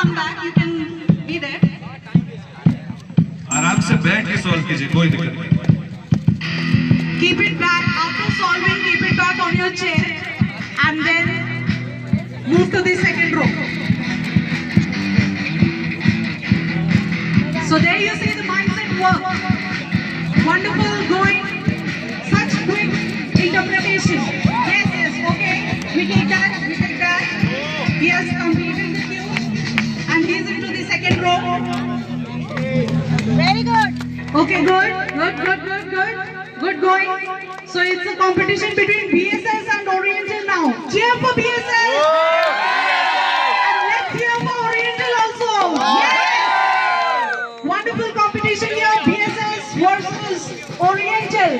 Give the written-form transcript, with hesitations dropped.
come back. You can be there. आराम से बैठ के सॉल्व कीजिए, कोई दिक्कत नहीं। Keep it back. After solving, keep it back on your chair and then move to the second row. So there you see the mindset work. Wonderful going. Such quick interpretation. Yes, okay. We take that. He has completed the queue and he is into the second row. Very good. Okay, good. Good going. So it's a competition between BSS and Oriental now. Cheer for BSS. And let's hear for Oriental also. Yes. Wonderful competition here. BSS versus Oriental.